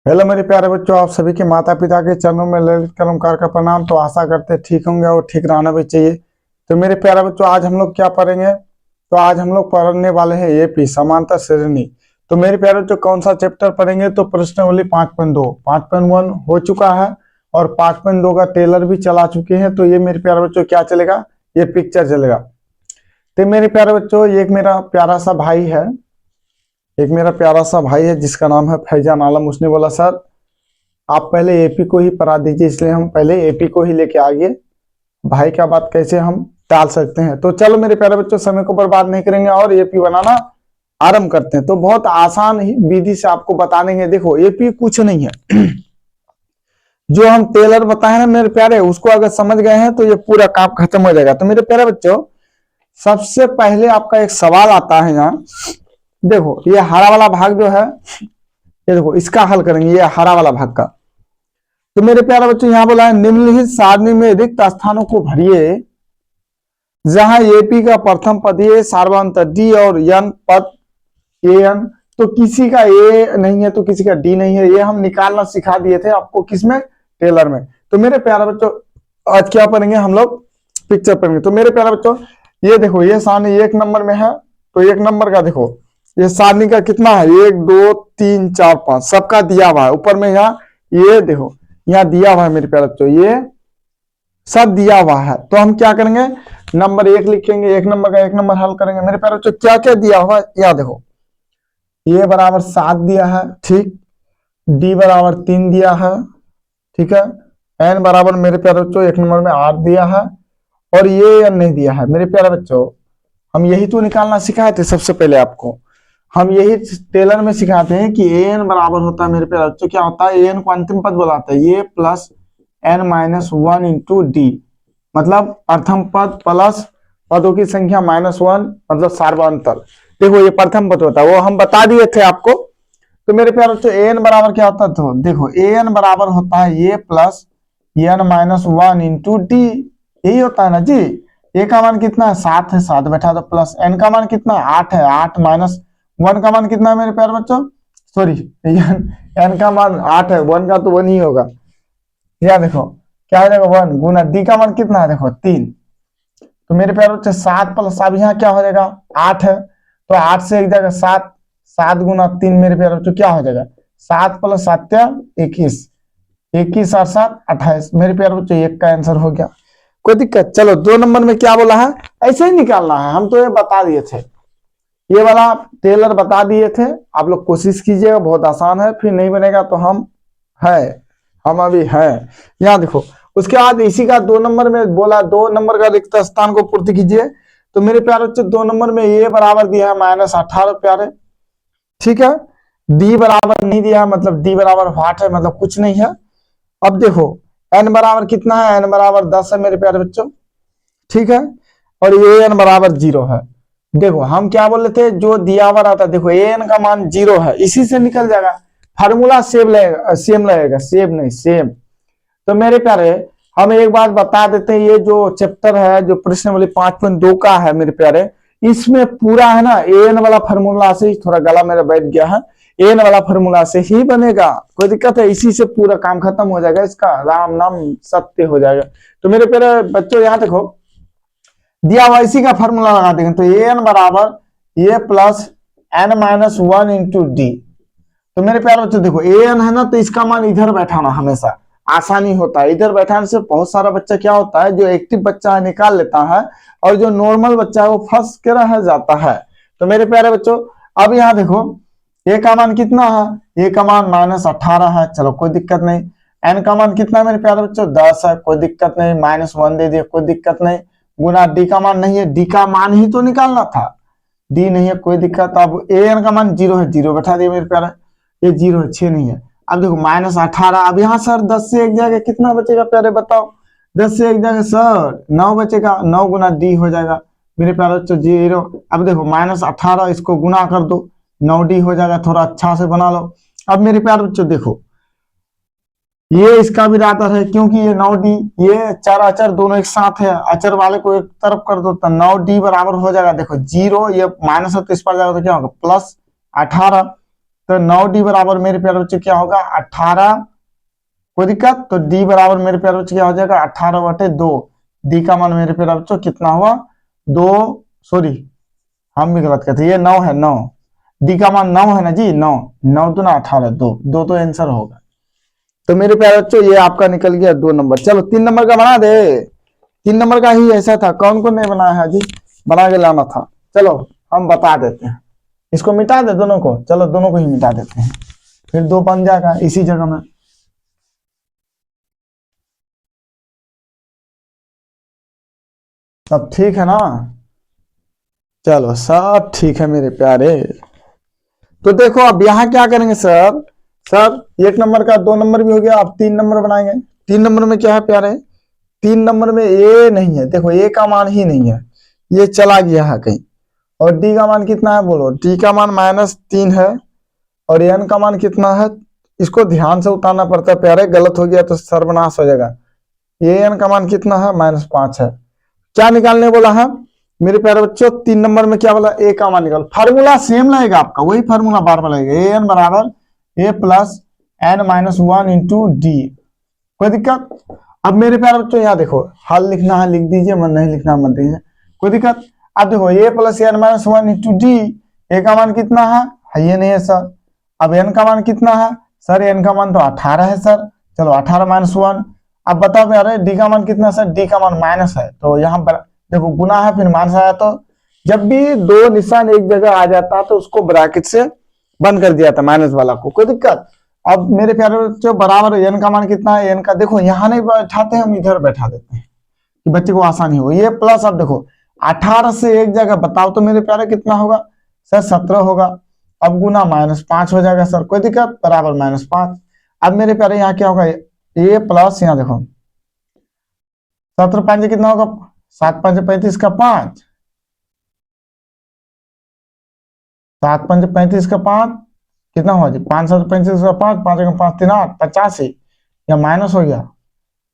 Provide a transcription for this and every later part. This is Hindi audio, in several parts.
हेलो मेरे प्यारे बच्चों, आप सभी के माता पिता के चरणों में ललित कलमकार का प्रणाम। तो आशा करते हैं ठीक होंगे और ठीक रहना भी चाहिए। तो मेरे प्यारे बच्चों, आज हम लोग क्या पढ़ेंगे? तो आज हम लोग पढ़ने वाले हैं एपी समांतर श्रेणी। तो मेरे प्यारे बच्चों, कौन सा चैप्टर पढ़ेंगे? तो प्रश्नावली 5.2 5.1 हो चुका है और 5.2 का टेलर भी चला चुके हैं। तो ये मेरे प्यारे बच्चों क्या चलेगा? ये पिक्चर चलेगा। तो मेरे प्यारे बच्चों, ये एक मेरा प्यारा सा भाई है, जिसका नाम है फैजान आलम। उसने बोला सर आप पहले एपी को ही पढ़ा दीजिए, इसलिए हम पहले एपी को ही लेके आगे। भाई का बात कैसे हम टाल सकते हैं? तो चलो मेरे प्यारे बच्चों, समय को बर्बाद नहीं करेंगे और एपी बनाना आरंभ करते हैं। तो बहुत आसान ही विधि से आपको बता देंगे। देखो, एपी कुछ नहीं है जो हम टेलर बताए ना मेरे प्यारे, उसको अगर समझ गए हैं तो ये पूरा काम खत्म हो जाएगा। तो मेरे प्यारे बच्चों, सबसे पहले आपका एक सवाल आता है यहाँ। देखो, ये हरा वाला भाग जो है, ये देखो इसका हल करेंगे, ये हरा वाला भाग का। तो मेरे प्यारे बच्चों, यहां बोला है निम्नलिखित सारणी में रिक्त स्थानों को भरिए जहां एपी का प्रथम पद ए सार्वंतर डी और एन पद ए एन। तो किसी का ए नहीं है तो किसी का डी नहीं है, ये हम निकालना सिखा दिए थे आपको। किसमें? टेलर में। तो मेरे प्यारे बच्चों, आज क्या पढ़ेंगे हम लोग? पिक्चर पढ़ेंगे। तो मेरे प्यारे बच्चों, ये देखो, ये सारणी 1 नंबर में है। तो 1 नंबर का देखो, ये सारणी का कितना है? 1 2 3 4 5 सबका दिया हुआ है ऊपर में। यहाँ ये देखो, यहाँ दिया हुआ है मेरे प्यारे बच्चों, ये सब दिया हुआ है। तो हम क्या करेंगे? नंबर 1 लिखेंगे, 1 नंबर का 1 नंबर हल करेंगे। मेरे प्यारे बच्चों, क्या क्या दिया हुआ है यहाँ देखो। ए बराबर 7 दिया है, ठीक। डी बराबर 3 दिया है, ठीक है। एन बराबर मेरे प्यारे बच्चों 1 नंबर में 8 दिया है और ये एन नहीं दिया है। मेरे प्यारे बच्चों, हम यही तो निकालना सिखाए थे सबसे पहले आपको। हम यही टेलर में सिखाते हैं कि ए एन बराबर होता है मेरे प्यारे बच्चों, क्या होता है? ए एन को अंतिम पद बुलाते हैं, ये plus n minus 1 into d. मतलब प्रथम पद प्लस पदों की संख्या -1, मतलब सार्वंतर। देखो, ये प्रथम पद होता है, वो हम बता दिए थे आपको। तो मेरे प्यारे बच्चों, ए एन बराबर क्या होता है? तो देखो, ए एन बराबर होता है ये plus n minus 1 into d. यही होता है ना जी। ए का मान कितना है? 7 है, 7 बैठा दो, प्लस एन का मान कितना है? 8 है, 8 माइनस 1 का मान कितना है मेरे प्यारे बच्चों? सॉरी, एन का मान 8 है, 1 का तो 1 ही होगा। या देखो क्या हो जाएगा? 1 गुना डी का मान कितना है? देखो 3। तो मेरे प्यारे बच्चे 7 प्लस अब यहाँ क्या हो जाएगा? 8 है, तो 8 से एक जाएगा 7, 7 गुना 3 मेरे प्यारे बच्चों क्या हो जाएगा? 7 प्लस 7 21, 21 और 7 28। मेरे प्यारे बच्चों, 1 का आंसर हो गया। कोई दिक्कत? चलो 2 नंबर में क्या बोला है? ऐसे ही निकालना है, हम तो ये बता दिए थे, ये वाला टेलर बता दिए थे। आप लोग कोशिश कीजिएगा, बहुत आसान है। फिर नहीं बनेगा तो हम अभी हैं। यहाँ देखो, उसके बाद इसी का 2 नंबर में बोला 2 नंबर का रिक्त स्थान को पूर्ति कीजिए। तो मेरे प्यारे बच्चों, 2 नंबर में ये बराबर दिया है -18 प्यारे, ठीक है। डी बराबर नहीं दिया है, मतलब डी बराबर 8 है, मतलब कुछ नहीं है। अब देखो, एन बराबर कितना है? एन बराबर 10 है मेरे प्यारे बच्चों, ठीक है। और ये एन बराबर 0 है। देखो, हम क्या बोले थे? जो दिया हुआ रहता है, देखो ए एन का मान 0 है, इसी से निकल जाएगा। फार्मूला सेम लगेगा, सेम। तो मेरे प्यारे, हम एक बात बता देते हैं, ये जो चैप्टर है, जो प्रश्नावली 5.2 का है मेरे प्यारे, इसमें पूरा है ना ए एन वाला फार्मूला से ही, थोड़ा गला मेरा बैठ गया है, ए एन वाला फार्मूला से ही बनेगा। कोई दिक्कत है? इसी से पूरा काम खत्म हो जाएगा, इसका राम नाम सत्य हो जाएगा। तो मेरे प्यारे बच्चों, यहाँ देखो दिया हुआ, इसी का फॉर्मूला लगा देंगे। तो ए एन बराबर ये plus n minus 1 into d. तो मेरे प्यारे बच्चों देखो, ए एन है ना, तो इसका मान इधर बैठाना, हमेशा आसानी होता है। इधर बैठाने से बहुत सारा बच्चा क्या होता है, जो एक्टिव बच्चा है निकाल लेता है और जो नॉर्मल बच्चा है वो फंस के रह जाता है। तो मेरे प्यारे बच्चों, अब यहाँ देखो, ए का मान कितना है? ए का मान -18 है, चलो कोई दिक्कत नहीं। एन का मान कितना है मेरे प्यारे बच्चों? 10 है, कोई दिक्कत नहीं। -1 दे दिया, कोई दिक्कत नहीं। गुना डी का मान नहीं है, डी का मान ही तो निकालना था, डी नहीं है, कोई दिक्कत। अब ए एन का मान 0 है, 0 बैठा दिया मेरे प्यारे, ये 0 है, 6 नहीं है। अब देखो -18, अब यहाँ सर 10 से एक जगह कितना बचेगा प्यारे बताओ? 10 से एक जगह सर 9 बचेगा, 9 गुना डी हो जाएगा मेरे प्यारे बच्चों 0। अब देखो -18, इसको गुना कर दो, 9d हो जाएगा। थोड़ा अच्छा से बना लो। अब मेरे प्यारे बच्चों देखो, ये इसका भी रातर है, क्योंकि ये 9d, ये 4 अचर दोनों एक साथ है, अचर वाले को एक तरफ कर दो तो 9d बराबर हो जाएगा। देखो 0, ये माइनस है तो इस पर जाएगा तो क्या होगा? +18। तो 9d बराबर मेरे प्यारे बच्चे क्या होगा 18। कोई दिक्कत? तो d बराबर मेरे प्यारे बच्चे क्या हो जाएगा 18/2। d का मान मेरे प्यारे बच्चों कितना हुआ 2, सॉरी हम भी गलत कहते, ये 9 है, 9 डी का मान 9 है ना जी, 9 9 तो ना 18, 2 2 तो आंसर होगा। तो मेरे प्यारे बच्चों ये आपका निकल गया 2 नंबर। चलो 3 नंबर का बना दे, 3 नंबर का ही ऐसा था, कौन कौन नहीं बनाया है जी, बना के लाना था। चलो हम बता देते हैं, इसको मिटा दे दोनों को, चलो दोनों को ही मिटा देते हैं, फिर 2 बन जाएगा इसी जगह में। सब ठीक है ना? चलो सब ठीक है मेरे प्यारे। तो देखो अब यहाँ क्या करेंगे सर, सर 1 नंबर का 2 नंबर भी हो गया, अब 3 नंबर बनाएंगे। 3 नंबर में क्या है प्यारे, 3 नंबर में ए नहीं है, देखो ए का मान ही नहीं है, ये चला गया है कहीं। और डी का मान कितना है बोलो, डी का मान -3 है। और एन का मान कितना है, इसको ध्यान से उतारना पड़ता है प्यारे, गलत हो गया तो सर्वनाश हो जाएगा। ए एन का मान कितना है -5 है। क्या निकालने बोला है मेरे प्यारे बच्चों, 3 नंबर में क्या बोला, ए का मान निकाल। फार्मूला सेम लगेगा आपका, वही फार्मूला बार बार लगेगा, ए एन बराबर a plus n-1 into D. कोई दिक्कत? अब मेरे प्यारे बच्चों यहाँ देखो, हल लिखना है लिख दीजिए, मन नहीं लिखना मत दीजिए, कोई दिक्कत? अब देखो ए प्लस n-1 इंटू डी, ए का मान कितना है ये नहीं है सर। अब एन का मान कितना है सर, एन का मान तो 18 है सर, चलो 18-1। अब बताओ प्यारे डी का मान कितना सर, डी का मान माइनस है, तो यहाँ देखो गुना है फिर माइनस आया, तो जब भी 2 निशान एक जगह आ जाता है तो उसको ब्रैकेट से बंद कर दिया था माइनस वाला को, कोई दिक्कत? अब मेरे प्यारे बच्चों बराबर एन का मान कितना है, एन का देखो यहाँ नहीं बैठाते हम इधर बैठा देते हैं कि बच्चे को आसानी हो, ये प्लस। अब देखो 18 से एक जगह बताओ तो मेरे प्यारे कितना होगा सर, 17 होगा। अब गुना -5 हो जाएगा सर, कोई दिक्कत? बराबर -5। अब मेरे प्यारे यहाँ क्या होगा, ए प्लस, यहाँ देखो 17 5 कितना होगा, 7 5 35 का 5, 7 5 35 का 5 कितना हुआ जी, 5 7 35 का 5, 5 5 3 8 85, या माइनस हो गया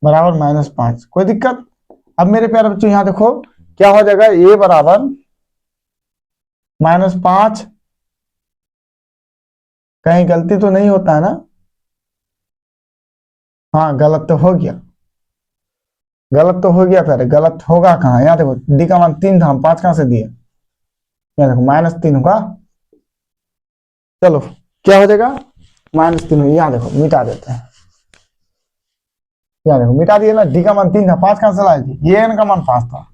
बराबर -5, कोई दिक्कत? अब मेरे प्यारे बच्चों यहाँ देखो क्या हो जाएगा, ए बराबर -5, कहीं गलती तो नहीं होता है ना? हाँ गलत तो हो गया, गलत तो हो गया प्यारे, गलत होगा कहाँ, यहाँ देखो डी का मान 3 था, हम 5 कहां से दिए, यहाँ देखो -3 होगा। चलो क्या हो जाएगा -3, यहाँ देखो मिटा देते हैं, यहाँ देखो मिटा दिए ना, डी का मान 3 था, 5 कहां से लाए थे, ये एन का मान 5 था,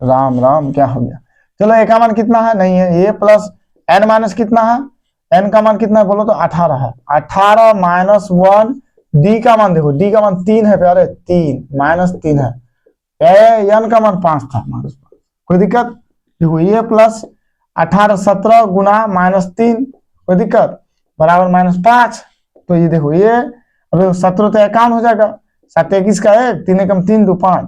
राम राम क्या हो गया। चलो ए का मान कितना है, नहीं है, ए प्लस एन माइनस कितना है, एन का मान कितना है बोलो तो 18 है, 18-1। डी का मान देखो, डी का मान 3 है प्यारे, 3 है, एन का मान 5 था -5, कोई दिक्कत? देखो ये प्लस 18 17 गुना -3, कोई दिक्कत? बराबर -5। तो ये देखो ये, अब 17 तो 51 हो जाएगा, 7 21 का 1, 3 एकम 3 2 5,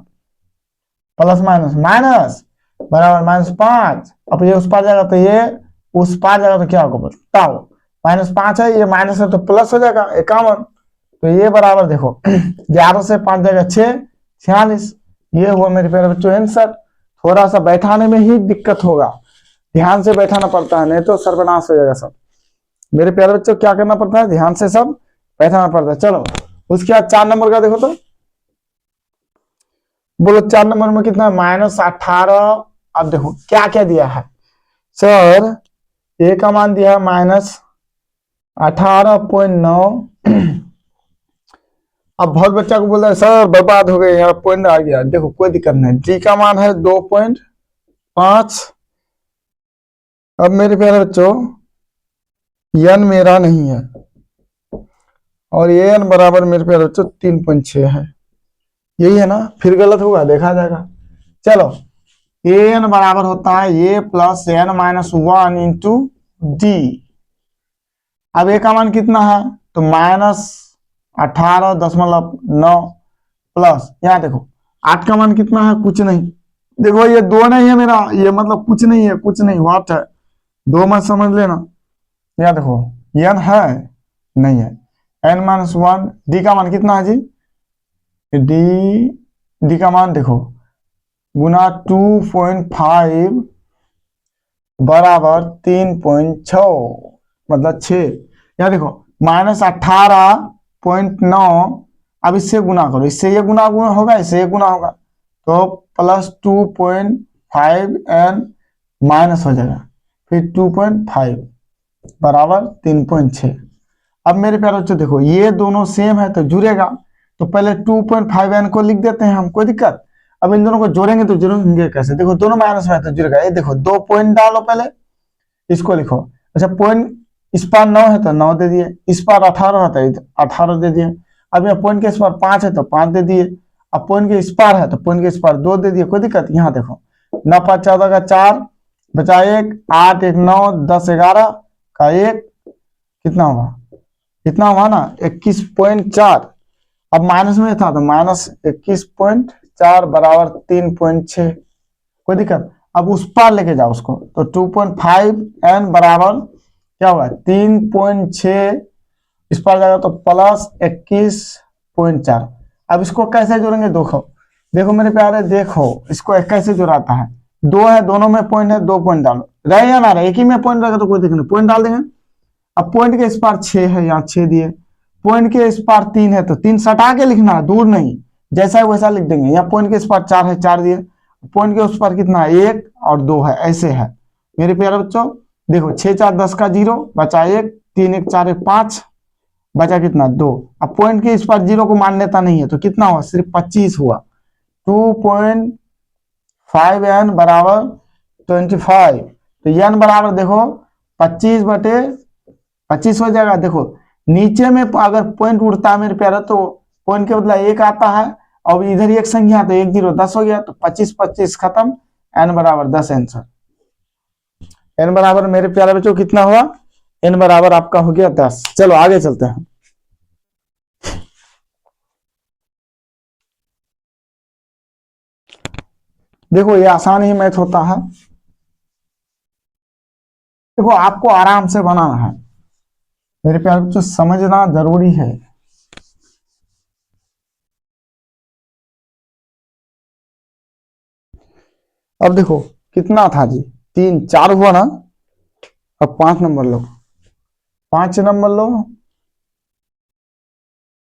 प्लस माइनस माइनस बराबर -5। अब ये उस पार जाएगा तो ये उस पार जाएगा तो क्या होगा बताओ, -5 है, ये माइनस है तो प्लस हो जाएगा 51। तो ये बराबर देखो 11 से 5 जाएगा 6 46, ये हुआ मेरे प्यारे बच्चों आंसर। थोड़ा सा बैठाने में ही दिक्कत होगा, ध्यान से बैठाना पड़ता है, नहीं तो सर्वनाश हो जाएगा सब। मेरे प्यारे बच्चों क्या करना पड़ता है, ध्यान से सब बैठाना पड़ता है। चलो उसके बाद 4 नंबर का देखो तो बोलो, 4 नंबर में कितना है -18। अब देखो क्या क्या दिया है सर, ए का मान दिया है -18.9। अब बहुत बच्चा को बोल रहा है सर बर्बाद हो गए, यहाँ पॉइंट आ गया, देखो कोई दिक्कत नहीं, डी का मान है 2.5। अब मेरे प्यारे बच्चों एन मेरा नहीं है, और ए एन बराबर मेरे प्यारे बच्चों 3.6 है, यही है ना, फिर गलत होगा देखा जाएगा। चलो ए एन बराबर होता है ए प्लस n-1 इंटू डी। अब ए का मान कितना है तो -18.9 प्लस, यहाँ देखो 8 का मान कितना है, कुछ नहीं, देखो ये 2 नहीं है मेरा, ये मतलब कुछ नहीं है, कुछ नहीं व्हाट है, 2 मत समझ लेना। यहाँ देखो n है नहीं है, n-1, डी का मान कितना है जी, डी का मान देखो गुना 2.5 बराबर 3.6 मतलब 6, या देखो -18.9, अब इससे गुना करो, इससे ये गुना गुना होगा, इससे ये गुना होगा, तो +2.5 एन माइनस हो जाएगा, फिर 2.5 बराबर 3.6। अब मेरे प्यारे बच्चों देखो ये दोनों सेम है तो जुड़ेगा, तो पहले 2.5 एन को लिख देते हैं हम, कोई दिक्कत। अब इन दोनों को जोड़ेंगे तो जोड़ेंगे कैसे, देखो दोनों माइनस में है तो जुड़ेगा, ये देखो 2 पॉइंट डालो पहले, इसको लिखो। अच्छा पॉइंट इस पार 9 है तो 9 दे दिए, इस पार 18 है तो 18 दे दिए। अब यहाँ पॉइंट के इस पार 5 है तो 5 दे दिए, अब पॉइंट के इस पार है तो पॉइंट के इस पार 2 दे दिए, कोई दिक्कत। यहाँ देखो 9 5 14 का 4 बचा 1, 8 1 9 10 11 का 1, कितना होगा, कितना हुआ ना 21.4। अब माइनस में था तो -21.4 बराबर 3.6, कोई दिक्कत। अब उस पार लेके जाओ उसको, तो 2.5 एन बराबर क्या हुआ 3.6, इस पार जाएगा तो +21.4। अब इसको कैसे जोड़ेंगे, देखो देखो मेरे प्यारे, देखो इसको कैसे जोड़ाता है, 2 है दोनों में पॉइंट है, 2 पॉइंट डालो, रहे या ना रहे, एक ही में पॉइंट रहेगा तो कोई दिक्कत नहीं, पॉइंट डाल देंगे। अब पॉइंट के इस पार 6 है, यहाँ 6 दिए, पॉइंट के इस पार 3 है तो 3 सटा के लिखना है, दूर नहीं, जैसा है वैसा लिख देंगे। यहाँ पॉइंट के इस पार 4 है, 4 दिए, पॉइंट के उस पार कितना है 1 और 2 है, ऐसे है मेरे प्यारे बच्चों। देखो 6 4 10 का 0 बचा 1, 3 1 4 1 5 बचा कितना 2। अब पॉइंट के इस पार 0 को मान्यता नहीं है तो कितना हुआ, सिर्फ 25 हुआ। 2.5 एन बराबर 25, तो एन बराबर देखो 25/25 हो जाएगा। देखो नीचे में अगर पॉइंट उड़ता है मेरे प्यारे तो पॉइंट के बदला 1 आता है, और इधर एक संख्या तो 1 0 10 हो गया, तो 25 25 खत्म, एन बराबर 10 आंसर। एन बराबर मेरे प्यारे बच्चों कितना हुआ, एन बराबर आपका हो गया 10। चलो आगे चलते हैं। देखो ये आसान ही मैथ होता है, देखो आपको आराम से बनाना है मेरे प्यारे बच्चों, समझना जरूरी है। अब देखो कितना था जी, 3 4 हुआ ना, अब 5 नंबर लो, 5 नंबर लो,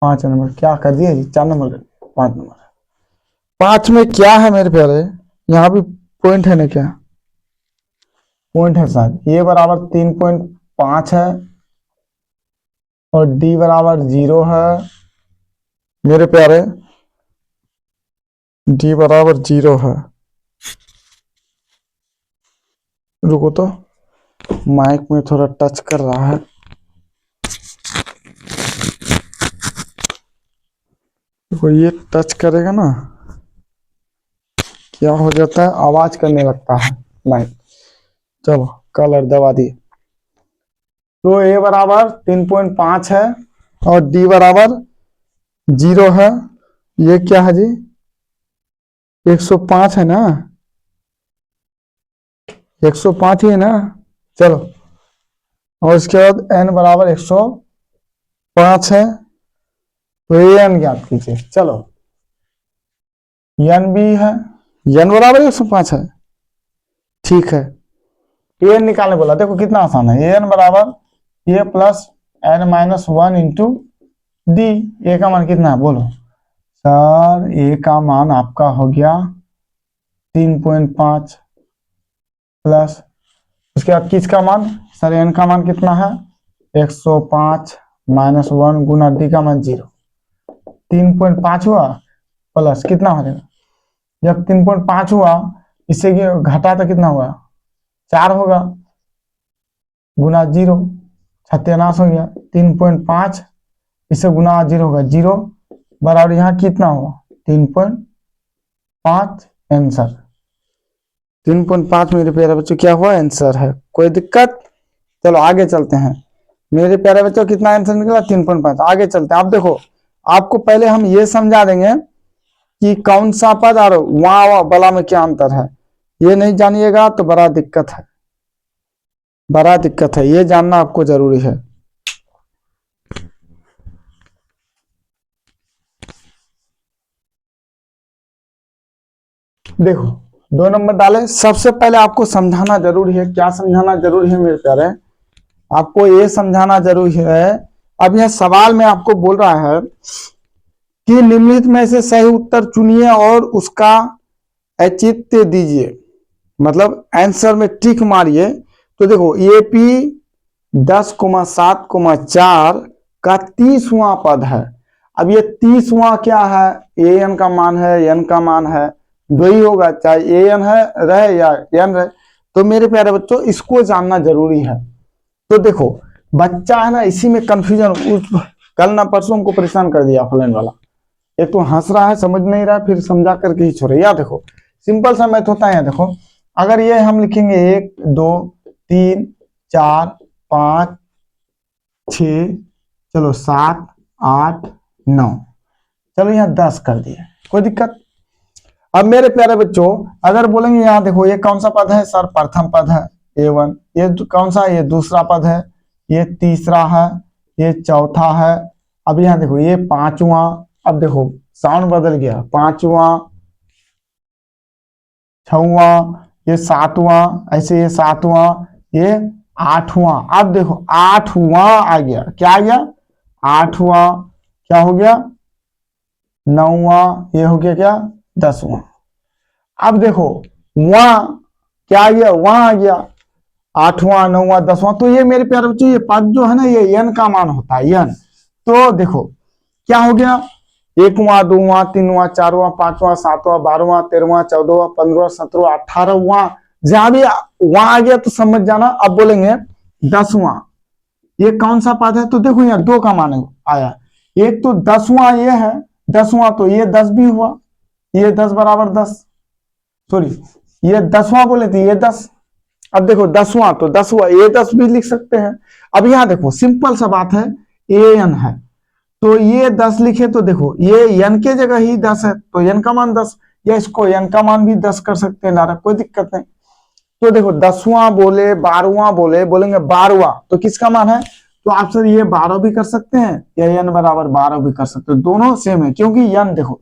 5 नंबर क्या कर दिए जी, 4 नंबर 5 नंबर। 5 में क्या है मेरे प्यारे, यहाँ भी पॉइंट है ना, क्या पॉइंट है शायद, ए बराबर 3.5 है और डी बराबर 0 है मेरे प्यारे, डी बराबर 0 है। रुको तो माइक में थोड़ा टच कर रहा है, देखो ये टच करेगा ना क्या हो जाता है, आवाज करने लगता है माइक। चलो कलर दबा दिए, तो ए बराबर 3.5 है और डी बराबर 0 है। ये क्या है जी, 105 है ना, 105 ही है ना। चलो और इसके बाद एन बराबर 105 है, तो ये एन ज्ञात कीजिए। चलो एन भी है, एन बराबर 105 है, ठीक है। एन निकालने बोला, देखो कितना आसान है, एन बराबर a plus n minus 1 into d. ए का मान कितना है बोलो सर, ए का मान आपका हो गया 3.5 प्लस उसके बाद किसका मान सर, एन का मान कितना है 105 माइनस 1 गुना डी का मान 0, 3.5 हुआ प्लस कितना हो जाएगा, जब 3.5 हुआ इससे घटा तो कितना हुआ 4 होगा, गुना 0 सत्यानाश हो गया, 3.5 इससे गुना 0 होगा 0 बराबर यहाँ कितना हुआ 3.5 आंसर। 3.5 मेरे प्यारे बच्चों क्या हुआ आंसर है, कोई दिक्कत। चलो आगे चलते हैं मेरे प्यारे बच्चों, कितना आंसर निकला 3.5। आगे चलते हैं, आप देखो आपको पहले हम ये समझा देंगे कि कौन सा पद और वहां वाला में क्या अंतर है, ये नहीं जानिएगा तो बड़ा दिक्कत है, बड़ा दिक्कत है, ये जानना आपको जरूरी है। देखो 2 नंबर डाले, सबसे पहले आपको समझाना जरूरी है, क्या समझाना जरूरी है मेरे प्यारे, आपको ये समझाना जरूरी है। अब यह सवाल में आपको बोल रहा है कि निम्नलिखित में से सही उत्तर चुनिए और उसका औचित्य दीजिए, मतलब आंसर में टिक मारिए। तो देखो एपी 10,7,4 का 30वां पद है। अब ये 30वां क्या है, ए एन का मान है, एन का मान है, दो ही होगा, चाहे ए एन है रहे या एन रहे। तो मेरे प्यारे बच्चों इसको जानना जरूरी है। तो देखो बच्चा है ना, इसी में कंफ्यूजन, उस कल ना परसों हमको परेशान कर दिया ऑफलाइन वाला। एक तो हंस रहा है, समझ नहीं रहा, फिर समझा करके ही छोड़े। या देखो सिंपल सा मैथ होता है। देखो अगर ये हम लिखेंगे 1 2 3 4 5 6, चलो 7 8 9, चलो यहाँ 10 कर दिए, कोई दिक्कत। अब मेरे प्यारे बच्चों अगर बोलेंगे यहाँ देखो ये कौन सा पद है सर, प्रथम पद है A1, ये कौन सा, ये दूसरा पद है, ये तीसरा है, ये चौथा है। अब यहाँ देखो ये पांचवा, अब देखो साउंड बदल गया, पांचवा, छवा, ये सातवां, ऐसे ये सातवां, ये आठवां। अब देखो आठवां आ गया, क्या आ गया, आठवां, क्या हो गया, नौवां, ये हो गया क्या, 10वां। अब देखो वहां क्या आ गया, वहां आ गया, आठवां, नौवां, 10वां। तो ये मेरे प्यारे बच्चों ये पद जो है ना, ये यन का मान होता है, यन। तो देखो क्या हो गया, 1वां, 2वां, 3वां, 4वां, 5वां, 7वां, 12वां, 13वां, 14वां, 15वां, 17वां, 18वां, जहां भी वहां आ गया तो समझ जाना। अब बोलेंगे 10वां, ये कौन सा पद है, तो देखो यहाँ 2 का मान आया। एक तो 10वां ये है, 10वां तो ये 10 भी हुआ, ये 10 बराबर 10, सॉरी ये 10वां बोले थे, ये 10। अब देखो 10वां तो 10 हुआ, ये 10 भी लिख सकते हैं। अब यहाँ देखो सिंपल सा बात है, ए एन है तो ये 10 लिखे, तो देखो ये एन के जगह ही 10 है तो एन का मान 10, या इसको एन का मान भी 10 कर सकते हैं नारा, कोई दिक्कत नहीं। तो देखो 10वां बोले, 12वां बोले, बोलेंगे 12वां तो किसका मान है, तो आप सर ये 12 भी कर सकते हैं या एन बराबर 12 भी कर सकते हैं, दोनों सेम है। क्योंकि एन देखो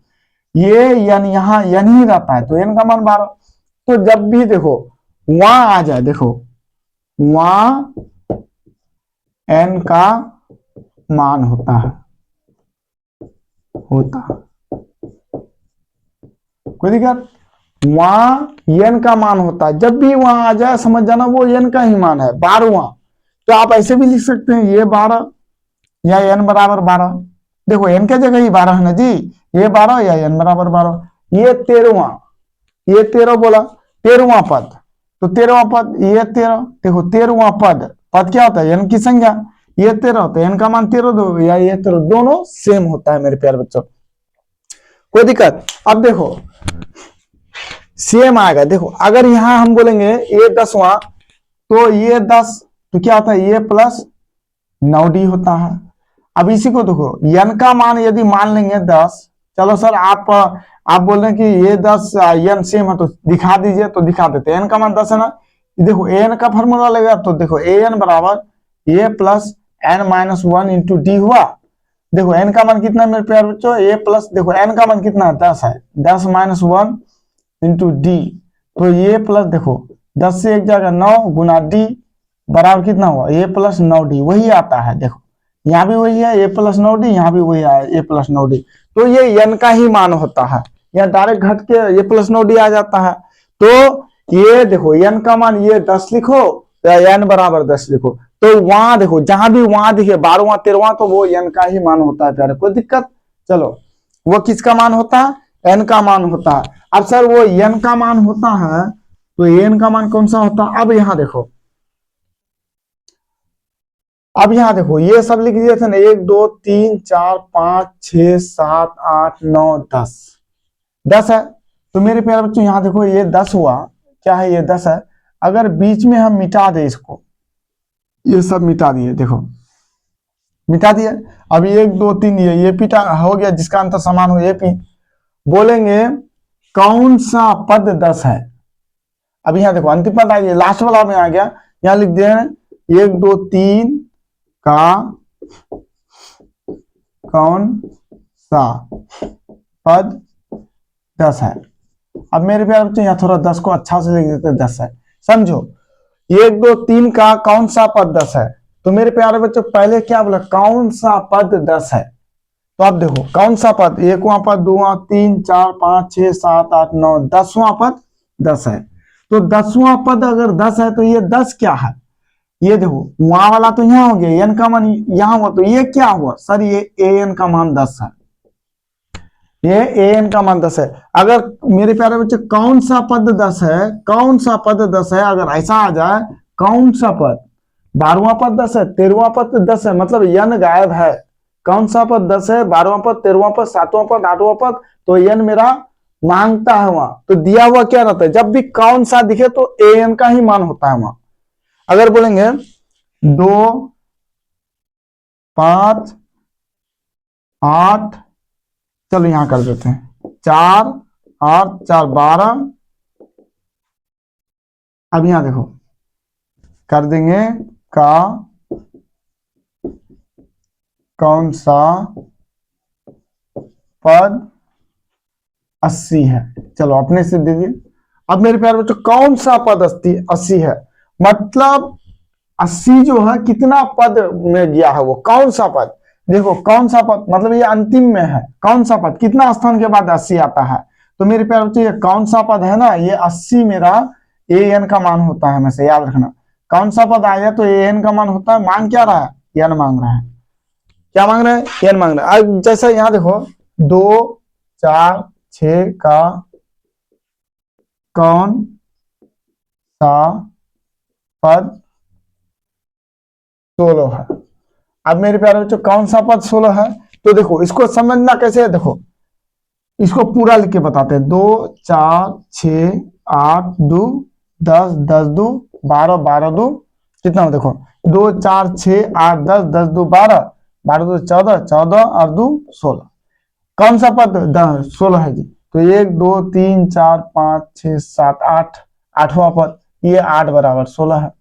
ये एन यहाँ एन ही रहता है तो एन का मान 12। तो जब भी देखो वहां आ जाए, देखो वहां एन का मान होता है, कोई दिक्कत, वहां एन का मान होता है। जब भी वहां आ जाए समझ जाना वो एन का ही मान है, 12वां। तो आप ऐसे भी लिख सकते हैं ये 12 या एन बराबर 12। देखो एन के जगह ही 12 है ना जी, ये 12 या एन बराबर 12। ये 13वां, ये 13 बोला, 13वां पद, तो 13वां पद ये 13, देखो 13वां पद, पद क्या होता है, एन की संख्या, ये 13 होता है, एन का मान 13 दो या ये 13, दोनों सेम होता है मेरे प्यारे बच्चों, कोई दिक्कत। अब देखो सेम आएगा, देखो अगर यहां हम बोलेंगे ये 10वां तो ये 10 तो क्या होता है, ये प्लस 9d होता है। अब इसी को देखो एन का मान यदि मान लेंगे 10, चलो सर आप बोल रहे हैं कि ये 10 एन सेम है तो दिखा दीजिए, तो दिखा देते हैं। एन का मान 10 है ना, देखो एन का फॉर्मूला लगेगा तो देखो ए एन बराबर a plus n minus 1 into d हुआ। देखो एन का मान कितना है मेरे प्यारे बच्चों, ए प्लस, देखो एन का मान कितना है 10 है, 10 माइनस 1 इंटू डी, तो ये प्लस देखो 10 से एक जगह 9 गुना डी बराबर कितना हुआ, ए प्लस 9d, वही आता है। देखो यहाँ भी वही है, ए प्लस 9d, यहाँ भी वही है ए प्लस 9d। तो ये एन का ही मान होता है, यहाँ डायरेक्ट घट के ए प्लस 9d आ जाता है। तो ये देखो एन का मान ये 10 लिखो या एन बराबर 10 लिखो, तो वहां देखो जहां भी वहां दिखे 12वां 13वां तो वो एन का ही मान होता है प्यारे, कोई दिक्कत। चलो वो किसका मान होता है, एन का मान होता है। अब सर वो एन का मान होता है तो एन का मान कौन सा होता है, अब यहाँ देखो, अब यहाँ देखो ये सब लिख दिए थे ना, 1 2 3 4 5 6 7 8 9 10, 10 है। तो मेरे प्यारे बच्चों यहाँ देखो ये 10 हुआ, क्या है ये 10 है। अगर बीच में हम मिटा दे इसको, ये सब मिटा दिए, देखो मिटा दिए। अब 1 2 3 ये पिटा हो गया, जिसका अंतर समान हो ये पी। बोलेंगे कौन सा पद 10 है। अब यहाँ देखो अंतिम पद आ गया, लास्ट वाला में आ गया, यहाँ लिख दिया 1 2 3 का कौन सा पद 10 है। अब मेरे प्यारे बच्चे यहाँ थोड़ा 10 को अच्छा से लिख देते 10 है, समझो 1 2 3 का कौन सा पद 10 है, तो मेरे प्यारे बच्चों पहले क्या बोला, कौन सा पद 10 है। तो आप देखो कौन सा पद, 1वां पद, 2वां, 3, 4, 5, 6, 7, 8, 9, 10वां पद 10 है। तो 10वां पद अगर 10 है तो ये 10 क्या है, ये देखो वहां वाला तो यहाँ हो गया, एन का मान यहाँ हुआ, तो ये क्या हुआ सर, ये ए एन का मान 10 है, ये ए एन का मान 10 है। अगर मेरे प्यारे बच्चे कौन सा पद 10 है, कौन सा पद 10 है, अगर ऐसा आ जाए कौन सा पद, 12वां पद 10 है, 13वां पद 10 है, मतलब यन गायब है। कौन सा पद 10 है, 12वां पद, 13वां पद, 7वां पद, 8वां पद, तो यन मेरा मांगता है वहां। तो दिया हुआ क्या रहता है, जब भी कौन सा दिखे तो ए एन का ही मान होता है वहां। अगर बोलेंगे 2, 5, 8, चलो यहां कर देते हैं 4, 8, 4, 12, अब यहां देखो कर देंगे का कौन सा पद 80 है, चलो अपने से दे दिए। अब मेरे प्यारे बच्चों कौन सा पद 80 है, मतलब 80 जो है कितना पद में गया है, वो कौन सा पद, देखो कौन सा पद मतलब ये अंतिम में है, कौन सा पद कितना स्थान के बाद 80 आता है। तो मेरे प्यारे बच्चों ये कौन सा पद है ना, ये 80 मेरा ए एन का मान होता है, हमेशा याद रखना। कौन सा पद आया तो ए एन का मान होता है, मांग क्या रहा है, एन मांग रहा है, क्या मांग रहा है, एन मांग रहा है। अब जैसा यहाँ देखो 2, 4, 6 का कौन सा पद 16 है। अब मेरे प्यारे बच्चों कौन सा पद 16 है, तो देखो इसको समझना कैसे है, देखो इसको पूरा लिख के बताते हैं। 2, 4, 6, 8, 2, 10, 10, 2, 12, 12, 2 कितना हो, देखो 2, 4, 6, 8, 10, 10, 2, 12, 12, 2, 14, 14 और 2, 16। कौन सा पद 16 है जी, तो 1, 2, 3, 4, 5, 6, 7, 8, 8वां पद, ये 8 बराबर 16 है,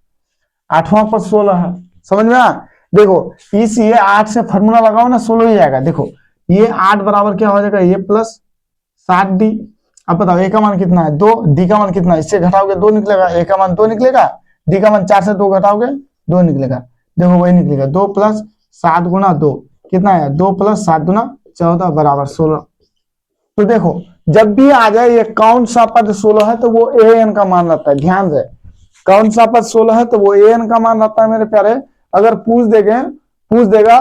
8वां पद 16 है, समझ में आ। देखो इस ये 8 से फॉर्मूला लगाओ ना, 16 ही आएगा। देखो ये 8 बराबर क्या हो जाएगा, ये प्लस 7d। अब बताओ ए का मान कितना है 2, डी का मान कितना है, इससे घटाओगे 2 निकलेगा, ए का मान 2 निकलेगा, डी का मान 4 से 2 घटाओगे 2 निकलेगा, देखो वही निकलेगा 2 प्लस 7 गुना 2 कितना है, 2 प्लस 7 गुना 14 बराबर 16। तो देखो जब भी आ जाए ये कौन सा पद 16 है तो वो ए एन का मान रहता है, ध्यान से कौन सा पद 16 है तो वो ए एन का मान रहता है मेरे प्यारे। अगर पूछ देगा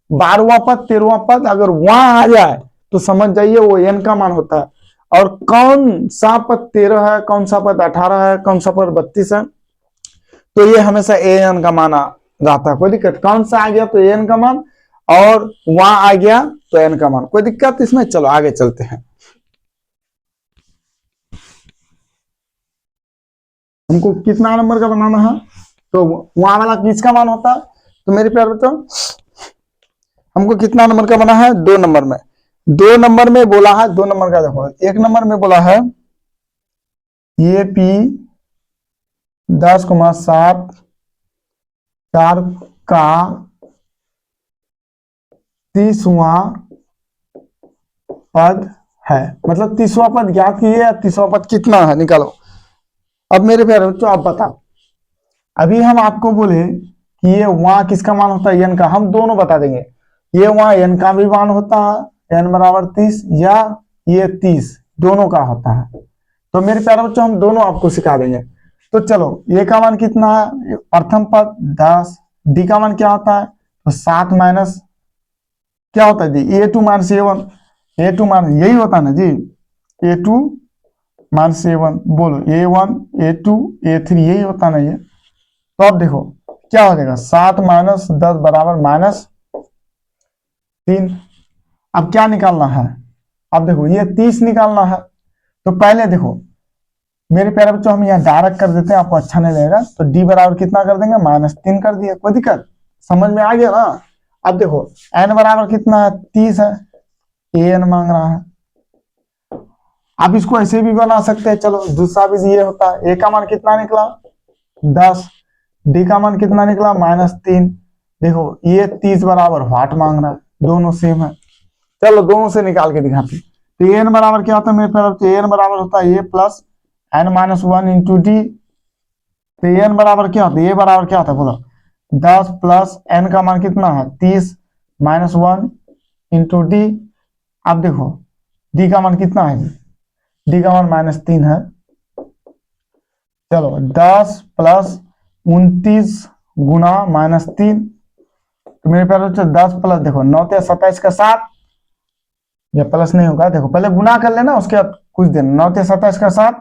12वां पद 13वां पद अगर वहां आ जाए तो समझ जाइए वो एन का मान होता है। और कौन सा पद 13 है, कौन सा पद 18 है, कौन सा पद 32 है, तो ये हमेशा ए एन का मान रहता है, कोई दिक्कत। कौन सा आ गया तो ए एन का मान, और वहां आ गया तो एन का मान, कोई दिक्कत इसमें। चलो आगे चलते हैं, हमको कितना नंबर का बनाना है, तो वहां वाला किसका मान होता है, तो मेरे प्यार बच्चों हमको कितना नंबर का बना है, 2 नंबर में, 2 नंबर में बोला है, 2 नंबर का देखो 1 नंबर में बोला है ये पी 10,7 4 का 30वां पद है, मतलब 30वां पद ज्ञात कीजिए, 30वां पद कितना है निकालो। अब मेरे प्यारे बच्चों आप बताओ, अभी हम आपको बोले कि ये वहां किसका मान होता है, एन का, हम दोनों बता देंगे, ये वहां एन का भी मान होता है, एन बराबर 30, या ये 30 दोनों का होता है। तो मेरे प्यारे बच्चों हम दोनों आपको सिखा देंगे। तो चलो ए का मान कितना है, प्रथम पद 10, डी का मान क्या होता है, तो 7 माइनस क्या होता है जी, a two minus a one, a two मान यही होता है ना जी, ए टू माइनस ए1, बोलो ए1 ए2 ए3 यही होता ना ये। तो अब देखो क्या हो जाएगा, 7 माइनस 10 बराबर -3। अब क्या निकालना है, अब देखो ये 30 निकालना है। तो पहले देखो मेरे प्यारे बच्चों हम यहाँ डायरेक्ट कर देते हैं, आपको अच्छा नहीं लगेगा, तो डी बराबर कितना कर देंगे, -3 कर दिया, कोई दिक्कत, समझ में आ गया ना। अब देखो एन बराबर कितना है, 30 है, ए एन मांग रहा है। आप इसको ऐसे भी बना सकते हैं, चलो दूसरा भी ये होता है, ए का मान कितना निकला 10, डी का मान कितना निकला -3। देखो ये 30 बराबर व्हाट मांग रहा है, दोनों सेम है, चलो दोनों से निकाल के दिखाते। तो एन बराबर क्या होता है मेरे प्यारे, तो एन बराबर होता है ए प्लस n-1 इंटू डी। तो एन बराबर क्या होता है, ए बराबर क्या होता है बोलो, 10 प्लस n का मान कितना है 30 माइनस 1 इंटू डी। अब देखो डी का मान कितना है, डी का मान -3 है। चलो 10 प्लस 29 गुना -3, तो मेरे प्यारे बच्चों 10 प्लस देखो 9 × 27 का 7, ये प्लस नहीं होगा, देखो पहले गुना कर लेना उसके बाद कुछ दिन। 9 × 27 का 7,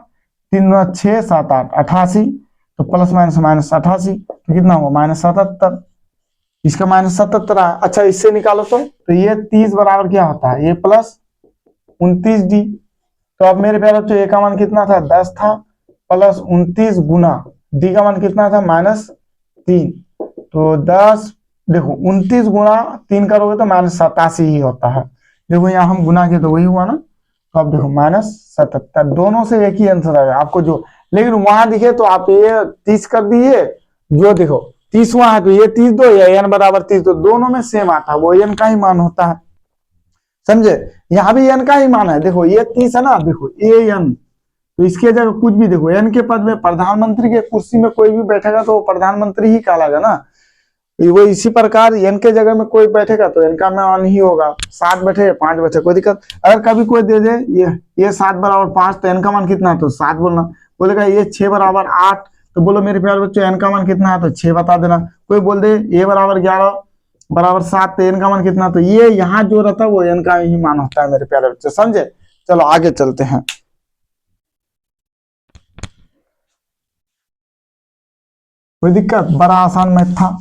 3 × 6 7 8 88, तो प्लस माइनस माइनस 88, तो कितना होगा -77, इसका -77 है। अच्छा इससे निकालो तो ये 30 बराबर क्या होता है, ये प्लस 29D। तो अब मेरे प्यारे बच्चों ए का मान कितना था 10 था, प्लस 29 गुना डी का मान कितना था -3, तो 10 देखो 29 गुना 3 करोगे तो -87 ही होता है। देखो यहाँ हम गुना किए तो वही हुआ ना, तो अब देखो -77, दोनों से एक ही आंसर आएगा आपको जो, लेकिन वहां दिखे तो आप ये 30 कर दिए, जो देखो 30 वहां है तो ये 30 दो, या n बराबर 30 दो, दोनों में सेम आता है, वो n का ही मान होता है, समझे। यहाँ भी n का ही मान है, देखो ये 30 है ना, देखो an, तो इसके जगह कुछ भी देखो n के पद में प्रधानमंत्री के कुर्सी में कोई भी बैठेगा तो वो प्रधानमंत्री ही कहलाएगा ना। वो इसी प्रकार n के जगह में कोई बैठेगा तो n का मान ही होगा। 7 बैठे 5 बैठे कोई दिक्कत, अगर कभी कोई दे दे ये 7 बराबर 5, तो n का मान कितना है तो 7 बोलना। बोलेगा ये 6 बराबर 8, तो बोलो मेरे प्यारे बच्चों n का मान कितना है तो 6 बता देना। कोई बोल दे ये बराबर 11 बराबर 7, तो n का मान कितना, तो ये यहाँ जो रहता है वो n का ही मान होता है मेरे प्यारे बच्चे, समझे। चलो आगे चलते हैं। कोई दिक्कत, बड़ा आसान मैथ था।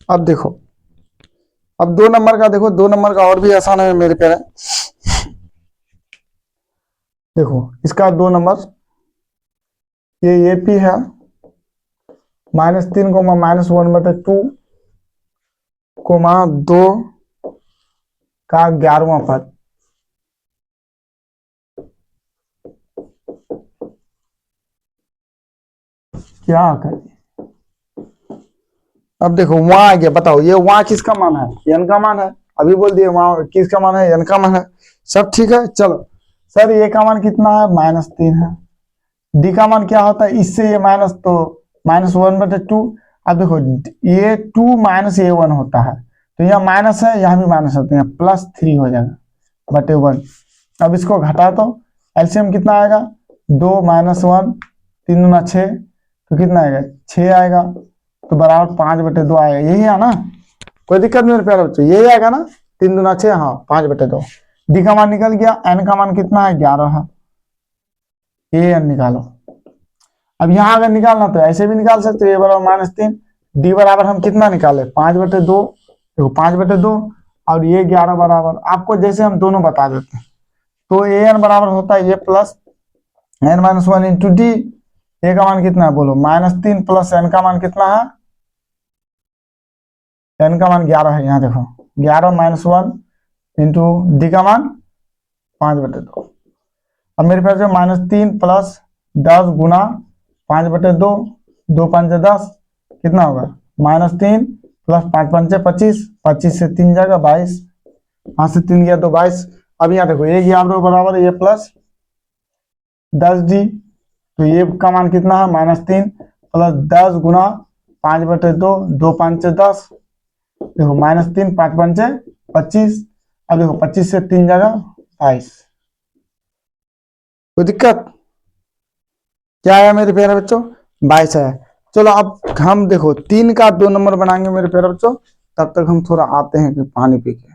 अब देखो, अब 2 नंबर का देखो, 2 नंबर का और भी आसान है मेरे प्यारे। देखो इसका 2 नंबर, ये एपी है -3 -1/2 2 का 11वां पद, क्या करें। अब देखो वहां आ गया, बताओ ये वहां किसका मान है, n का मान है, अभी बोल दिए वहां किसका मान है, n का मान है, सब ठीक है। चलो सर ए का मान कितना है -3 है, डी का मान क्या होता है, इससे ये माइनस तो -1/2। अब देखो ये 2 - a1 होता है, तो यहाँ माइनस है यहाँ भी माइनस होता है, +3 हो जाएगा बटे 1। अब इसको घटा तो एलसीएम कितना आएगा, 2 - 1 3 दूना 6, तो कितना आएगा 6 आएगा, तो बराबर 5/2 आएगा, यही है ना, कोई दिक्कत नहीं मेरे प्यारे बच्चों, यही आएगा ना, 3 दूना 6, हाँ 5/2। डी का मान निकल गया, एन का मान कितना है 11 है, ये एन निकालो। अब यहाँ अगर निकालना तो ऐसे भी निकाल सकते हो, ए बराबर -3, डी बराबर हम कितना निकाले 5/2, देखो 5/2, और ये 11 बराबर, आपको जैसे हम दोनों बता देते हैं, तो ए एन बराबर होता है ये प्लस n-1 इंटू डी। ए का मान कितना है बोलो -3 प्लस एन का मान कितना है, एन का मान 11 है, यहाँ देखो 11 - 1 इंटू डी का मान 5/2। अब मेरे पास -3 प्लस 10 गुना 5/2, 2 5 10, कितना होगा -3 प्लस 5 5 25, 25 से 3 जाएगा 22, 5 से 3 गया तो 22। अब यहाँ देखो ये 11 बराबर ये प्लस 10D, तो ये का मान कितना है -3 प्लस 10 गुना 5/2, 2 5 10, देखो -3 5 5 25, अब देखो 25 से 3 जाएगा 22। कोई दिक्कत, क्या आया मेरे प्यारे बच्चों 22 है। चलो अब हम देखो 3 का 2 नंबर बनाएंगे मेरे प्यारे बच्चों, तब तक हम थोड़ा आते हैं कि पानी पी के।